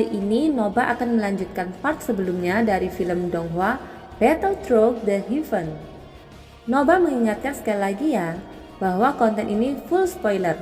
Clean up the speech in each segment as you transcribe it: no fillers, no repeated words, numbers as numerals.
Kali ini Noba akan melanjutkan part sebelumnya dari film Donghua Battle Through the Heaven. Noba mengingatkan sekali lagi ya, bahwa konten ini full spoiler.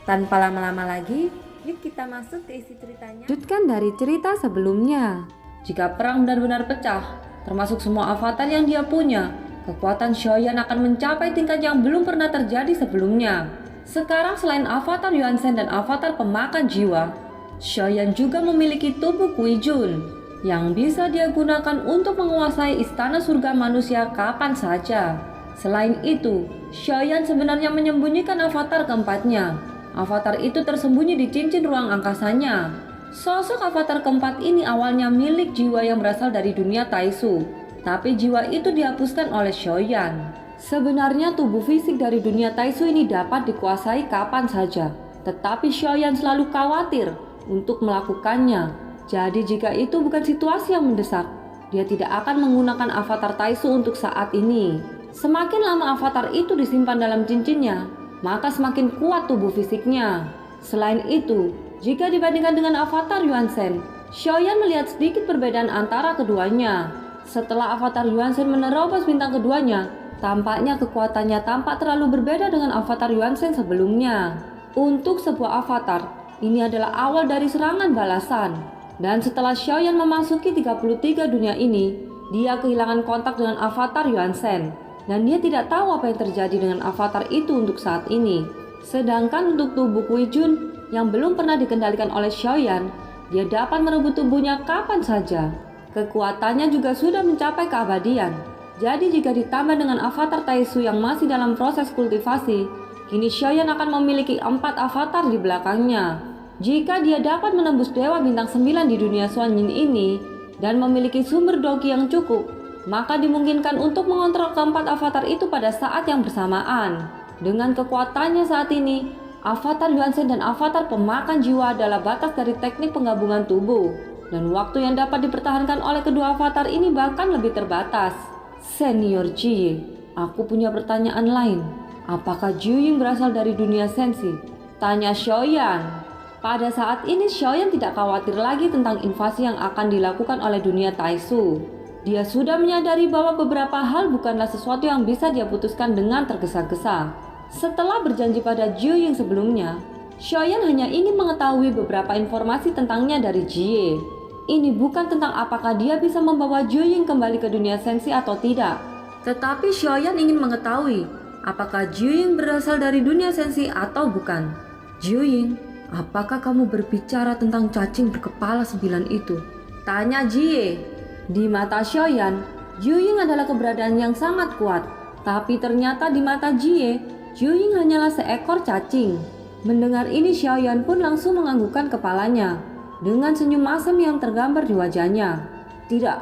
Tanpa lama-lama lagi, yuk kita masuk ke isi ceritanya. Lanjutkan dari cerita sebelumnya. Jika perang benar-benar pecah, termasuk semua avatar yang dia punya, kekuatan Xiaoyan akan mencapai tingkat yang belum pernah terjadi sebelumnya. Sekarang selain avatar Yuan Shen dan avatar pemakan jiwa, Xiaoyan juga memiliki tubuh Kui Jun yang bisa dia gunakan untuk menguasai istana surga manusia kapan saja. Selain itu, Xiaoyan sebenarnya menyembunyikan avatar keempatnya. Avatar itu tersembunyi di cincin ruang angkasanya. Sosok avatar keempat ini awalnya milik jiwa yang berasal dari dunia Taisu, tapi jiwa itu dihapuskan oleh Xiaoyan. Sebenarnya tubuh fisik dari dunia Taisu ini dapat dikuasai kapan saja, tetapi Xiaoyan selalu khawatir untuk melakukannya. Jadi jika itu bukan situasi yang mendesak, dia tidak akan menggunakan avatar Taisu untuk saat ini. Semakin lama avatar itu disimpan dalam cincinnya, maka semakin kuat tubuh fisiknya. Selain itu, jika dibandingkan dengan avatar Yuan Shen, Xiaoyan melihat sedikit perbedaan antara keduanya. Setelah avatar Yuan Shen menerobos bintang keduanya, tampaknya kekuatannya tampak terlalu berbeda dengan avatar Yuan Shen sebelumnya. Untuk sebuah avatar, ini adalah awal dari serangan balasan. Dan setelah Xiaoyan memasuki 33 dunia ini, dia kehilangan kontak dengan avatar Yuan Shen. Dan dia tidak tahu apa yang terjadi dengan avatar itu untuk saat ini. Sedangkan untuk tubuh Kui Jun yang belum pernah dikendalikan oleh Xiaoyan, dia dapat merebut tubuhnya kapan saja. Kekuatannya juga sudah mencapai keabadian. Jadi jika ditambah dengan avatar Taisu yang masih dalam proses kultivasi, kini Xiaoyan akan memiliki 4 avatar di belakangnya. Jika dia dapat menembus Dewa Bintang 9 di dunia Xuanyin ini dan memiliki sumber doki yang cukup, maka dimungkinkan untuk mengontrol keempat avatar itu pada saat yang bersamaan. Dengan kekuatannya saat ini, avatar Yuan Shen dan avatar pemakan jiwa adalah batas dari teknik penggabungan tubuh, dan waktu yang dapat dipertahankan oleh kedua avatar ini bahkan lebih terbatas. Senior Ji, aku punya pertanyaan lain. Apakah Jiuying berasal dari dunia sensi? Tanya Xiaoyan. Pada saat ini Xiaoyan tidak khawatir lagi tentang invasi yang akan dilakukan oleh dunia Taisu. Dia sudah menyadari bahwa beberapa hal bukanlah sesuatu yang bisa dia putuskan dengan tergesa-gesa. Setelah berjanji pada Jiuying sebelumnya, Xiaoyan hanya ingin mengetahui beberapa informasi tentangnya dari Jie. Ini bukan tentang apakah dia bisa membawa Jiuying kembali ke dunia sensi atau tidak, tetapi Xiaoyan ingin mengetahui apakah Jiuying berasal dari dunia sensi atau bukan. Jiuying, apakah kamu berbicara tentang cacing berkepala 9 itu? Tanya Jie. Di mata Xiaoyan, Jiuying adalah keberadaan yang sangat kuat. Tapi ternyata di mata Jie, Jiuying hanyalah seekor cacing. Mendengar ini Xiaoyan pun langsung menganggukkan kepalanya dengan senyum masam yang tergambar di wajahnya. Tidak,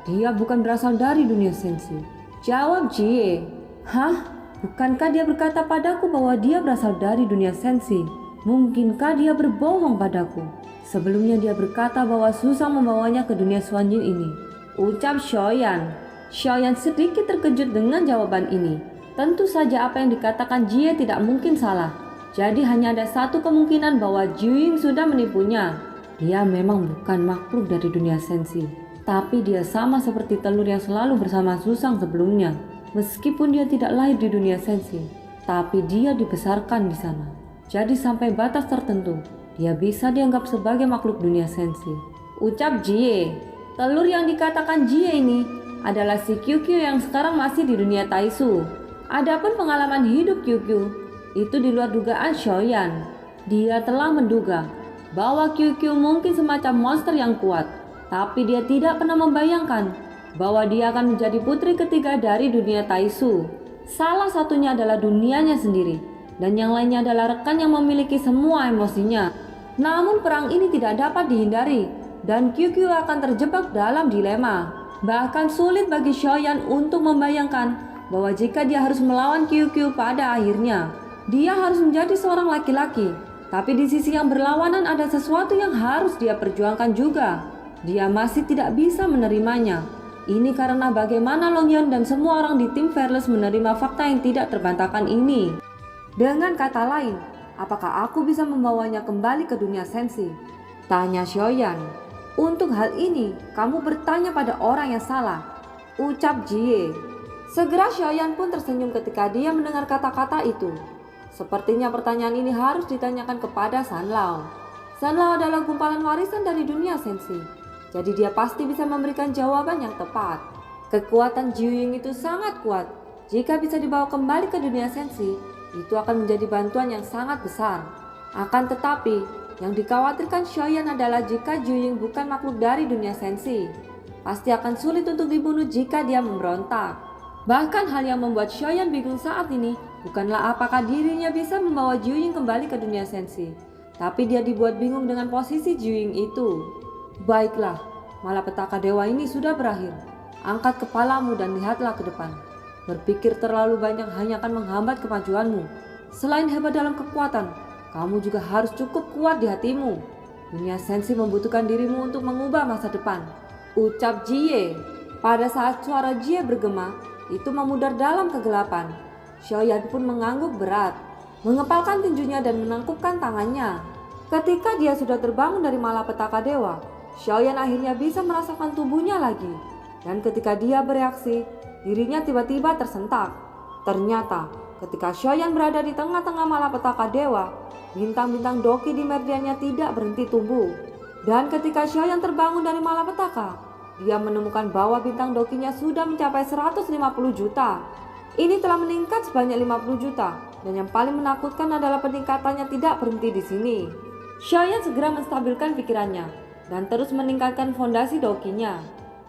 dia bukan berasal dari dunia sensi, jawab Jie. Hah? Bukankah dia berkata padaku bahwa dia berasal dari dunia sensi? Mungkinkah dia berbohong padaku? Sebelumnya dia berkata bahwa susah membawanya ke dunia Xuanyin ini, ucap Xiaoyan. Xiaoyan sedikit terkejut dengan jawaban ini. Tentu saja apa yang dikatakan Jie tidak mungkin salah. Jadi hanya ada satu kemungkinan bahwa Jiuying sudah menipunya. Dia memang bukan makhluk dari dunia sensi, tapi dia sama seperti telur yang selalu bersama Susang sebelumnya. Meskipun dia tidak lahir di dunia sensi, tapi dia dibesarkan di sana. Jadi sampai batas tertentu, dia bisa dianggap sebagai makhluk dunia sensi, ucap Jie. Telur yang dikatakan Jie ini adalah si QQ yang sekarang masih di dunia Taisu. Adapun pengalaman hidup QQ itu di luar dugaan Xiaoyan. Dia telah menduga bahwa QQ mungkin semacam monster yang kuat, tapi dia tidak pernah membayangkan bahwa dia akan menjadi putri ketiga dari dunia Taisu. Salah satunya adalah dunianya sendiri, dan yang lainnya adalah rekan yang memiliki semua emosinya. Namun perang ini tidak dapat dihindari, dan QQ akan terjebak dalam dilema. Bahkan sulit bagi Xiaoyan untuk membayangkan bahwa jika dia harus melawan QQ pada akhirnya, dia harus menjadi seorang laki-laki. Tapi di sisi yang berlawanan ada sesuatu yang harus dia perjuangkan juga. Dia masih tidak bisa menerimanya. Ini karena bagaimana Longyan dan semua orang di tim Fearless menerima fakta yang tidak terbantahkan ini. Dengan kata lain, apakah aku bisa membawanya kembali ke dunia sensi? Tanya Xiaoyan. Untuk hal ini, kamu bertanya pada orang yang salah, ucap Jie. Segera Xiaoyan pun tersenyum ketika dia mendengar kata-kata itu. Sepertinya pertanyaan ini harus ditanyakan kepada Sanlao. Sanlao adalah gumpalan warisan dari dunia sensi, jadi dia pasti bisa memberikan jawaban yang tepat. Kekuatan Jiuying itu sangat kuat. Jika bisa dibawa kembali ke dunia sensi, itu akan menjadi bantuan yang sangat besar. Akan tetapi, yang dikhawatirkan Xiaoyan adalah jika Jiuying bukan makhluk dari dunia sensi, pasti akan sulit untuk dibunuh jika dia memberontak. Bahkan hal yang membuat Xiaoyan bingung saat ini bukanlah apakah dirinya bisa membawa Jiuying kembali ke dunia sensi, tapi dia dibuat bingung dengan posisi Jiuying itu. Baiklah, malapetaka dewa ini sudah berakhir. Angkat kepalamu dan lihatlah ke depan. Berpikir terlalu banyak hanya akan menghambat kemajuanmu. Selain hebat dalam kekuatan, kamu juga harus cukup kuat di hatimu. Dunia sensi membutuhkan dirimu untuk mengubah masa depan, ucap Jie. Pada saat suara Jie bergema, itu memudar dalam kegelapan. Xiaoyan pun mengangguk berat, mengepalkan tinjunya dan menangkupkan tangannya. Ketika dia sudah terbangun dari malapetaka dewa, Xiaoyan akhirnya bisa merasakan tubuhnya lagi. Dan ketika dia bereaksi, dirinya tiba-tiba tersentak. Ternyata, ketika Xiaoyan berada di tengah-tengah malapetaka dewa, bintang-bintang doki di meridiannya tidak berhenti tumbuh. Dan ketika Xiaoyan terbangun dari malapetaka, dia menemukan bahwa bintang dokinya sudah mencapai 150 juta. Ini telah meningkat sebanyak 50 juta, dan yang paling menakutkan adalah peningkatannya tidak berhenti di sini. Xiaoyan segera menstabilkan pikirannya dan terus meningkatkan fondasi dokinya.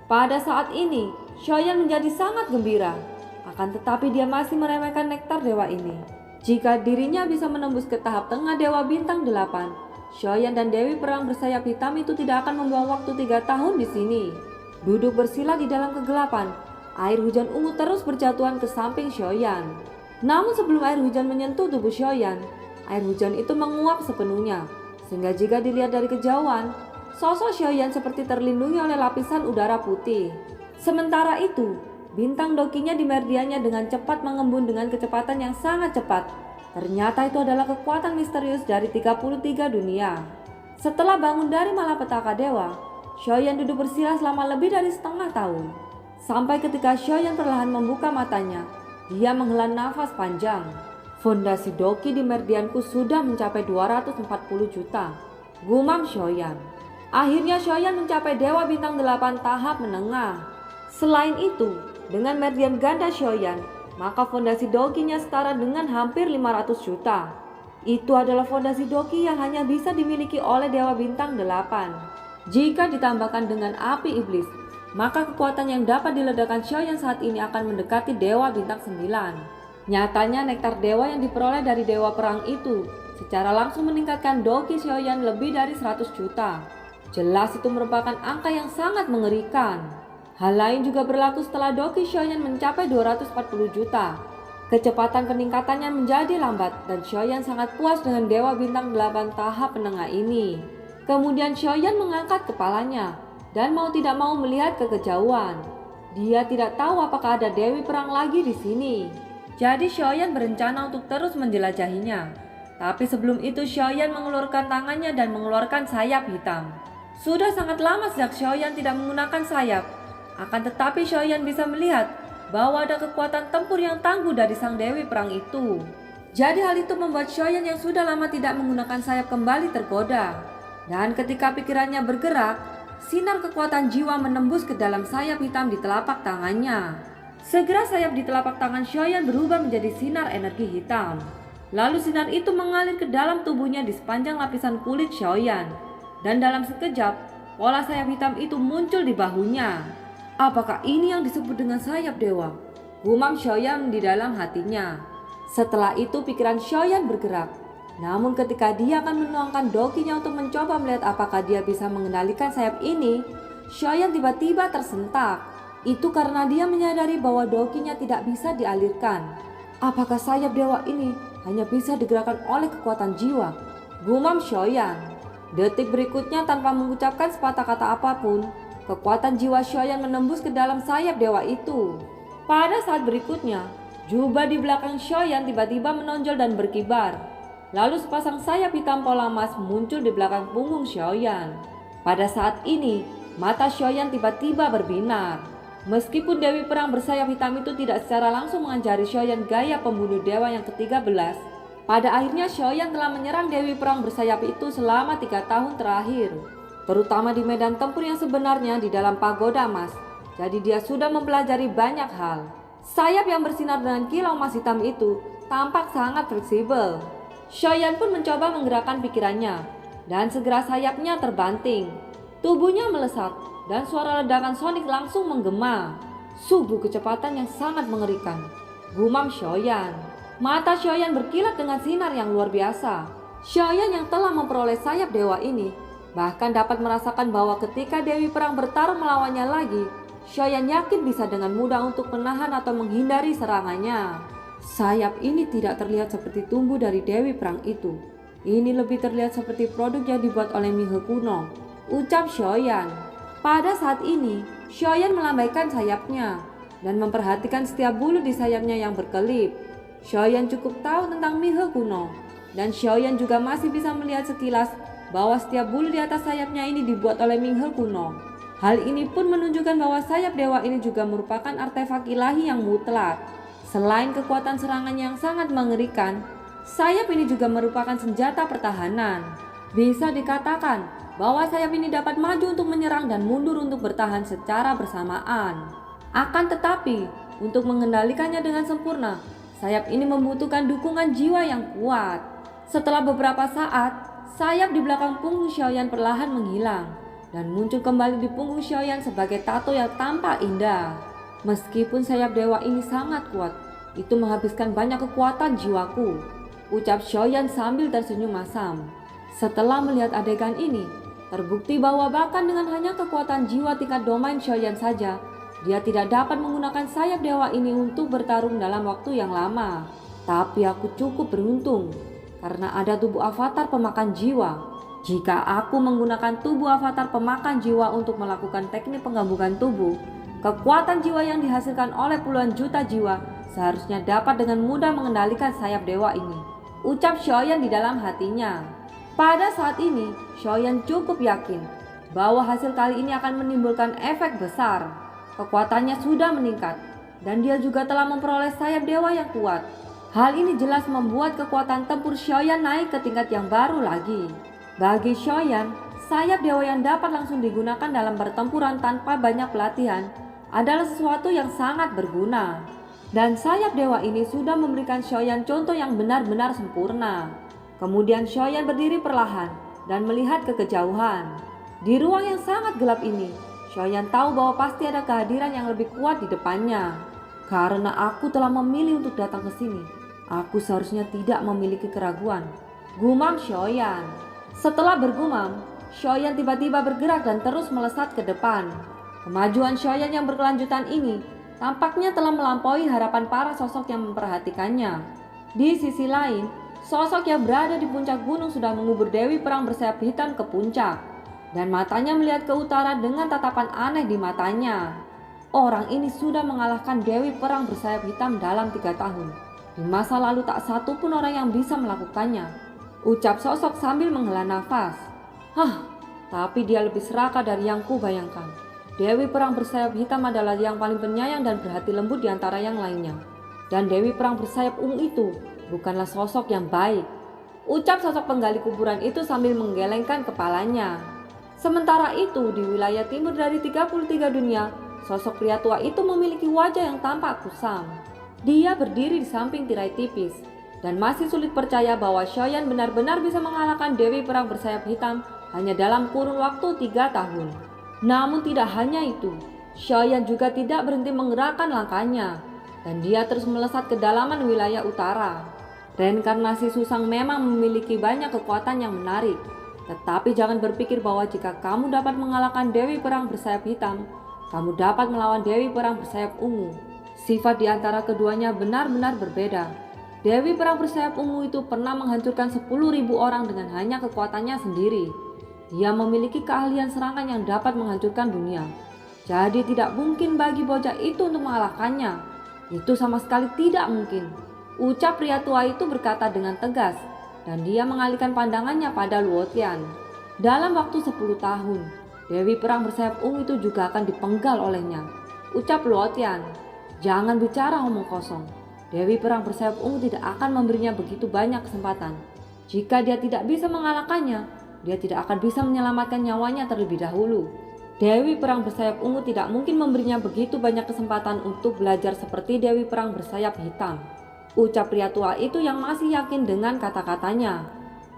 Pada saat ini, Xiaoyan menjadi sangat gembira. Akan tetapi dia masih meremehkan nektar dewa ini. Jika dirinya bisa menembus ke tahap tengah dewa bintang 8, Xiaoyan dan Dewi Perang bersayap hitam itu tidak akan membuang waktu 3 tahun di sini. Duduk bersila di dalam kegelapan, air hujan ungu terus berjatuhan ke samping Xiaoyan. Namun sebelum air hujan menyentuh tubuh Xiaoyan, air hujan itu menguap sepenuhnya, sehingga jika dilihat dari kejauhan, sosok Xiaoyan seperti terlindungi oleh lapisan udara putih. Sementara itu, bintang dokinya di meridiannya dengan cepat mengembun dengan kecepatan yang sangat cepat. Ternyata itu adalah kekuatan misterius dari 33 dunia. Setelah bangun dari malapetaka dewa, Xiaoyan duduk bersila selama lebih dari setengah tahun. Sampai ketika Xiaoyan perlahan membuka matanya, dia menghela nafas panjang. Fondasi doki di meridianku sudah mencapai 240 juta, gumam Xiaoyan. Akhirnya Xiaoyan mencapai dewa bintang 8 tahap menengah. Selain itu, dengan meridian ganda Xiaoyan, maka fondasi dokinya setara dengan hampir 500 juta. Itu adalah fondasi doki yang hanya bisa dimiliki oleh dewa bintang 8. Jika ditambahkan dengan api iblis, maka kekuatan yang dapat diledakkan Xiaoyan saat ini akan mendekati dewa bintang 9. Nyatanya nektar dewa yang diperoleh dari dewa perang itu secara langsung meningkatkan doki Xiaoyan lebih dari 100 juta. Jelas itu merupakan angka yang sangat mengerikan. Hal lain juga berlaku setelah doki Xiaoyan mencapai 240 juta. Kecepatan peningkatannya menjadi lambat dan Xiaoyan sangat puas dengan dewa bintang 8 tahap menengah ini. Kemudian Xiaoyan mengangkat kepalanya dan mau tidak mau melihat ke kejauhan. Dia tidak tahu apakah ada Dewi Perang lagi di sini. Jadi Xiaoyan berencana untuk terus menjelajahinya. Tapi sebelum itu Xiaoyan mengeluarkan tangannya dan mengeluarkan sayap hitam. Sudah sangat lama sejak Xiaoyan tidak menggunakan sayap. Akan tetapi Xiaoyan bisa melihat bahwa ada kekuatan tempur yang tangguh dari sang Dewi Perang itu. Jadi hal itu membuat Xiaoyan yang sudah lama tidak menggunakan sayap kembali tergoda. Dan ketika pikirannya bergerak, sinar kekuatan jiwa menembus ke dalam sayap hitam di telapak tangannya. Segera sayap di telapak tangan Xiaoyan berubah menjadi sinar energi hitam. Lalu sinar itu mengalir ke dalam tubuhnya di sepanjang lapisan kulit Xiaoyan. Dan dalam sekejap, pola sayap hitam itu muncul di bahunya. Apakah ini yang disebut dengan sayap dewa? Gumam Xiaoyan di dalam hatinya. Setelah itu pikiran Xiaoyan bergerak. Namun ketika dia akan menuangkan dokinya untuk mencoba melihat apakah dia bisa mengendalikan sayap ini, Xiaoyan tiba-tiba tersentak. Itu karena dia menyadari bahwa dokinya tidak bisa dialirkan. Apakah sayap dewa ini hanya bisa digerakkan oleh kekuatan jiwa? Gumam Xiaoyan. Detik berikutnya tanpa mengucapkan sepatah kata apapun, kekuatan jiwa Xiaoyan menembus ke dalam sayap dewa itu. Pada saat berikutnya, jubah di belakang Xiaoyan tiba-tiba menonjol dan berkibar. Lalu sepasang sayap hitam pola emas muncul di belakang punggung Xiaoyan. Pada saat ini, mata Xiaoyan tiba-tiba berbinar. Meskipun Dewi Perang bersayap hitam itu tidak secara langsung mengajari Xiaoyan gaya pembunuh dewa yang ke-13, pada akhirnya Xiaoyan telah menyerang Dewi Perang bersayap itu selama 3 tahun terakhir, terutama di medan tempur yang sebenarnya di dalam pagoda emas. Jadi dia sudah mempelajari banyak hal. Sayap yang bersinar dengan kilau emas hitam itu tampak sangat fleksibel. Xiaoyan pun mencoba menggerakkan pikirannya, dan segera sayapnya terbanting. Tubuhnya melesat, dan suara ledakan sonik langsung menggema. Sungguh kecepatan yang sangat mengerikan, gumam Xiaoyan. Mata Xiaoyan berkilat dengan sinar yang luar biasa. Xiaoyan yang telah memperoleh sayap dewa ini bahkan dapat merasakan bahwa ketika Dewi Perang bertarung melawannya lagi, Xiaoyan yakin bisa dengan mudah untuk menahan atau menghindari serangannya. Sayap ini tidak terlihat seperti tumbuh dari Dewi Perang itu. Ini lebih terlihat seperti produk yang dibuat oleh Mihe kuno, ucap Xiaoyan. Pada saat ini, Xiaoyan melambaikan sayapnya dan memperhatikan setiap bulu di sayapnya yang berkelip. Xiaoyan cukup tahu tentang Mihe kuno, dan Xiaoyan juga masih bisa melihat sekilas bahwa setiap bulu di atas sayapnya ini dibuat oleh Mihe kuno. Hal ini pun menunjukkan bahwa sayap dewa ini juga merupakan artefak ilahi yang mutlak. Selain kekuatan serangan yang sangat mengerikan, sayap ini juga merupakan senjata pertahanan. Bisa dikatakan bahwa sayap ini dapat maju untuk menyerang dan mundur untuk bertahan secara bersamaan. Akan tetapi, untuk mengendalikannya dengan sempurna, sayap ini membutuhkan dukungan jiwa yang kuat. Setelah beberapa saat, sayap di belakang punggung Xiaoyan perlahan menghilang dan muncul kembali di punggung Xiaoyan sebagai tato yang tampak indah. Meskipun sayap dewa ini sangat kuat, itu menghabiskan banyak kekuatan jiwaku, ucap Xiaoyan sambil tersenyum masam. Setelah melihat adegan ini, terbukti bahwa bahkan dengan hanya kekuatan jiwa tingkat domain Xiaoyan saja, dia tidak dapat menggunakan sayap dewa ini untuk bertarung dalam waktu yang lama. Tapi aku cukup beruntung, karena ada tubuh avatar pemakan jiwa. Jika aku menggunakan tubuh avatar pemakan jiwa untuk melakukan teknik penggabungan tubuh, kekuatan jiwa yang dihasilkan oleh puluhan juta jiwa seharusnya dapat dengan mudah mengendalikan sayap dewa ini, ucap Xiaoyan di dalam hatinya. Pada saat ini, Xiaoyan cukup yakin bahwa hasil kali ini akan menimbulkan efek besar. Kekuatannya sudah meningkat, dan dia juga telah memperoleh sayap dewa yang kuat. Hal ini jelas membuat kekuatan tempur Xiaoyan naik ke tingkat yang baru lagi. Bagi Xiaoyan, sayap dewa yang dapat langsung digunakan dalam pertempuran tanpa banyak pelatihan adalah sesuatu yang sangat berguna. Dan sayap dewa ini sudah memberikan Xiaoyan contoh yang benar-benar sempurna. Kemudian Xiaoyan berdiri perlahan dan melihat ke kejauhan. Di ruang yang sangat gelap ini, Xiaoyan tahu bahwa pasti ada kehadiran yang lebih kuat di depannya. Karena aku telah memilih untuk datang ke sini, aku seharusnya tidak memiliki keraguan, gumam Xiaoyan. Setelah bergumam, Xiaoyan tiba-tiba bergerak dan terus melesat ke depan. Kemajuan Xiaoyan yang berkelanjutan ini tampaknya telah melampaui harapan para sosok yang memperhatikannya. Di sisi lain, sosok yang berada di puncak gunung sudah mengubur Dewi Perang bersayap hitam ke puncak, dan matanya melihat ke utara dengan tatapan aneh di matanya. Orang ini sudah mengalahkan Dewi Perang bersayap hitam dalam 3 tahun. Di masa lalu tak satu pun orang yang bisa melakukannya, ucap sosok sambil menghela nafas. Tapi dia lebih serakah dari yang ku bayangkan. Dewi Perang bersayap hitam adalah yang paling penyayang dan berhati lembut di antara yang lainnya. Dan Dewi Perang bersayap ungu itu bukanlah sosok yang baik, ucap sosok penggali kuburan itu sambil menggelengkan kepalanya. Sementara itu, di wilayah timur dari 33 dunia, sosok pria tua itu memiliki wajah yang tampak kusam. Dia berdiri di samping tirai tipis dan masih sulit percaya bahwa Xiaoyan benar-benar bisa mengalahkan Dewi Perang bersayap hitam hanya dalam kurun waktu 3 tahun. Namun tidak hanya itu, Xiaoyan juga tidak berhenti menggerakkan langkahnya, dan dia terus melesat ke dalaman wilayah utara. Reinkarnasi Susang memang memiliki banyak kekuatan yang menarik, tetapi jangan berpikir bahwa jika kamu dapat mengalahkan Dewi Perang bersayap hitam, kamu dapat melawan Dewi Perang bersayap ungu. Sifat di antara keduanya benar-benar berbeda. Dewi Perang bersayap ungu itu pernah menghancurkan 10.000 orang dengan hanya kekuatannya sendiri. Dia memiliki keahlian serangan yang dapat menghancurkan dunia. Jadi tidak mungkin bagi bocah itu untuk mengalahkannya. Itu sama sekali tidak mungkin, ucap pria tua itu berkata dengan tegas. dan dia mengalihkan pandangannya pada Luotian. Dalam waktu 10 tahun, Dewi Perang Bersayap Ungu itu juga akan dipenggal olehnya. Ucap Luotian, jangan bicara omong kosong. Dewi Perang Bersayap Ungu tidak akan memberinya begitu banyak kesempatan. Jika dia tidak bisa mengalahkannya, dia tidak akan bisa menyelamatkan nyawanya terlebih dahulu. Dewi Perang Bersayap Ungu tidak mungkin memberinya begitu banyak kesempatan untuk belajar seperti Dewi Perang Bersayap Hitam. Ucap pria tua itu yang masih yakin dengan kata-katanya.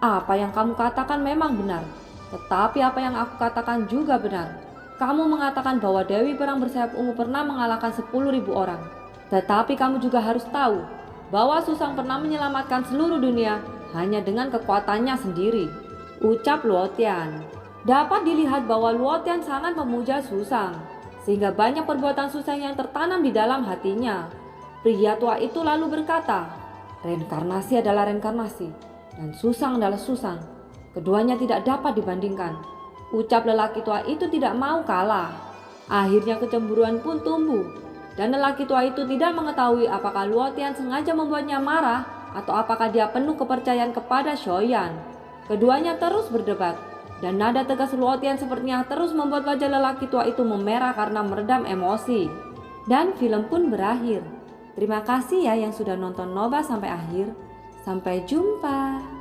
Apa yang kamu katakan memang benar, tetapi apa yang aku katakan juga benar. Kamu mengatakan bahwa Dewi Perang Bersayap Ungu pernah mengalahkan 10.000 orang. Tetapi kamu juga harus tahu bahwa Susang pernah menyelamatkan seluruh dunia hanya dengan kekuatannya sendiri. Ucap Luotian. Dapat dilihat bahwa Luotian sangat memuja Susang, sehingga banyak perbuatan Susang yang tertanam di dalam hatinya. Pria tua itu lalu berkata, reinkarnasi adalah reinkarnasi, dan Susang adalah Susang. Keduanya tidak dapat dibandingkan. Ucap lelaki tua itu tidak mau kalah. Akhirnya kecemburuan pun tumbuh, dan lelaki tua itu tidak mengetahui apakah Luotian sengaja membuatnya marah atau apakah dia penuh kepercayaan kepada Xiaoyan. Keduanya terus berdebat, dan nada tegas Luotian sepertinya terus membuat wajah lelaki tua itu memerah karena meredam emosi. Dan film pun berakhir. Terima kasih ya yang sudah nonton Nova sampai akhir. Sampai jumpa.